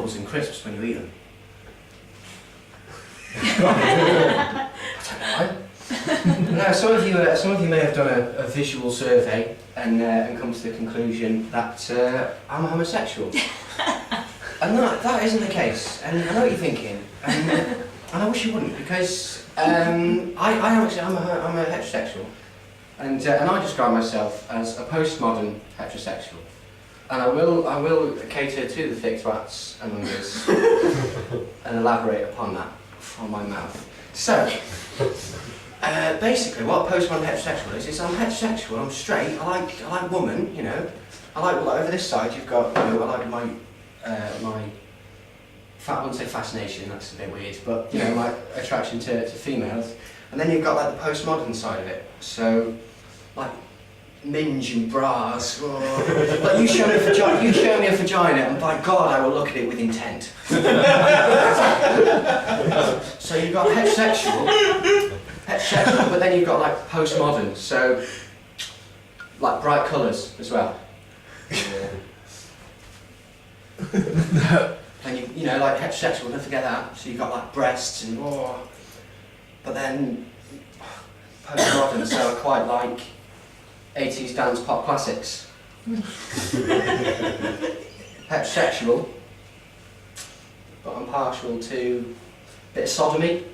bubbles and crisps when you eat them. I don't know. No, some of you may have done a visual survey and come to the conclusion that I'm a homosexual. And that isn't the case. And I know what you're thinking. And I wish you wouldn't, because I'm a heterosexual. And I describe myself as a postmodern heterosexual. And I will cater to the thick rats among us and elaborate upon that from my mouth. So, basically what a postmodern heterosexual is I'm heterosexual, I'm straight, I like woman, you know. I like over this side you've got, you know, I like my I wouldn't say fascination, that's a bit weird, but you know, my attraction to females. And then you've got like the postmodern side of it. So, like minge and bras. Oh. Like you show me a vagina, and by God, I will look at it with intent. So you've got heterosexual, but then you've got like postmodern. So, like bright colours as well. And you know, like heterosexual, don't forget that. So you've got like breasts and but then postmodern, so I quite like 80s dance pop classics. Heterosexual, but I'm partial to a bit of sodomy.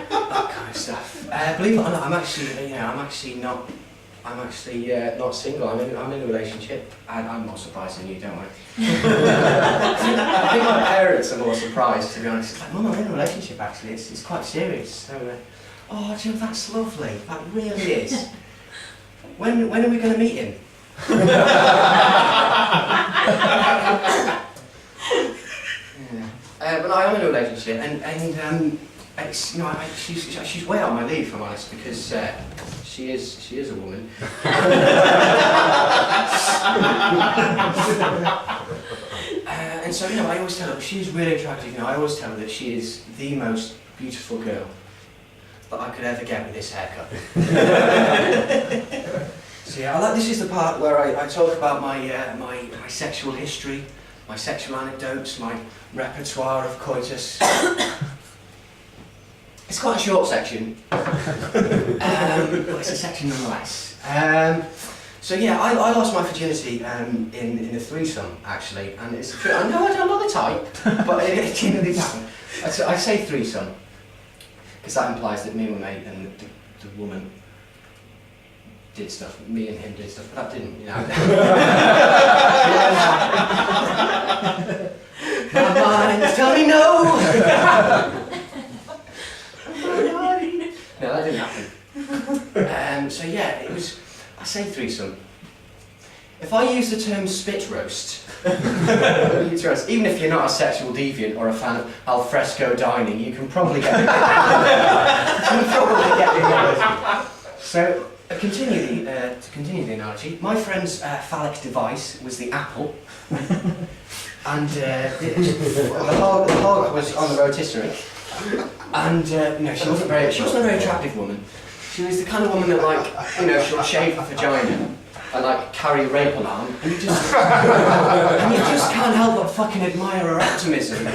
That kind of stuff. Believe it or not, I'm actually not single. I'm in a relationship. I'm more surprised than you, don't worry. I think my parents are more surprised, to be honest. It's like, Mum, I'm in a relationship actually. It's quite serious. So, oh, Jill, that's lovely. That really is. When are we going to meet him? But I am in a relationship, and it's, you know, she's way out of my league, if I'm honest, because she is a woman. And so, you know, I always tell her she's really attractive. You know, I always tell her that she is the most beautiful girl that I could ever get with this haircut. So yeah, this is the part where I talk about my sexual history, my sexual anecdotes, my repertoire of coitus. It's quite a short section, but it's a section nonetheless. So yeah, I lost my virginity in a threesome actually, and it's true. I know I'm not the type, but it didn't happen. I say threesome because that implies that me and my mate and the woman did stuff. Me and him did stuff, but that didn't, you know. My mind's telling me no. No, that didn't happen. So yeah, it was, I say threesome. If I use the term spit roast, even if you're not a sexual deviant or a fan of al fresco dining, you can probably get me. So, to continue the analogy, my friend's phallic device was the apple, and the hog was on the rotisserie. And you know, she wasn't a very attractive woman. She was the kind of woman that, like, you know, she'll shave her vagina and like carry a rape alarm, and you just can't help but fucking admire her optimism. You've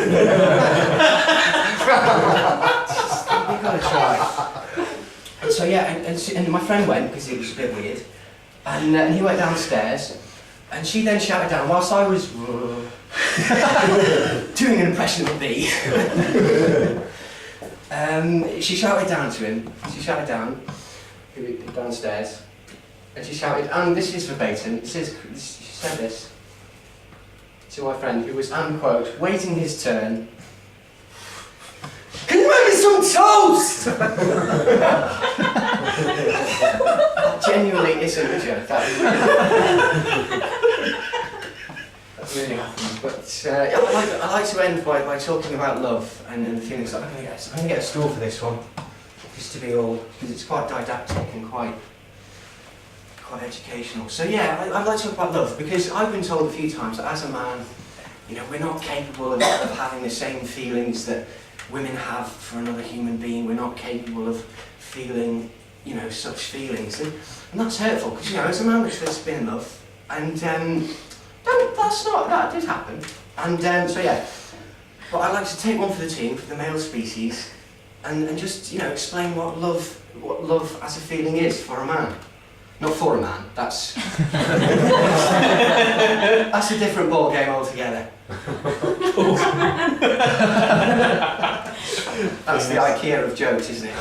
got to try. And so yeah, and my friend went because it was a bit weird, and he went downstairs, and she then shouted down whilst I was doing an impression of a bee. She shouted down to him. She shouted down downstairs, and she shouted, and this is verbatim. She said this to my friend, who was, unquote, waiting his turn. Can you make me some toast? That genuinely isn't a joke. That really happened. But I like to end by talking about love and the feelings. I'm going to get a stool for this one, just to be all, because it's quite didactic and quite educational. So yeah, I'd like to talk about love, because I've been told a few times that as a man, you know, we're not capable of having the same feelings that women have for another human being. We're not capable of feeling, you know, such feelings, and that's hurtful, because, you know, as a man that's been in love, and don't that did happen. And so yeah, but I'd like to take one for the team, for the male species, and just, you know, explain what love as a feeling is for a man. Not for a man, that's that's a different ball game altogether. That's the IKEA of jokes, isn't it?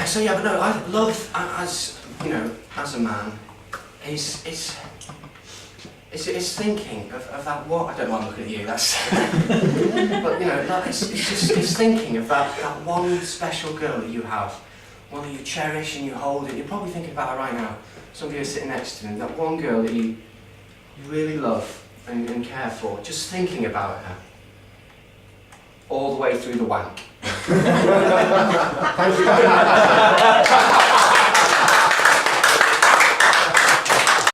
So yeah, but no, love as, you know, as a man is thinking of that what I don't know. I'm looking at you. That's but you know, it's thinking of that one special girl that you have, one that you cherish and you hold, and you're probably thinking about her right now. Some of you are sitting next to them. That one girl that you really love and care for. Just thinking about her all the way through the wank. Thank you.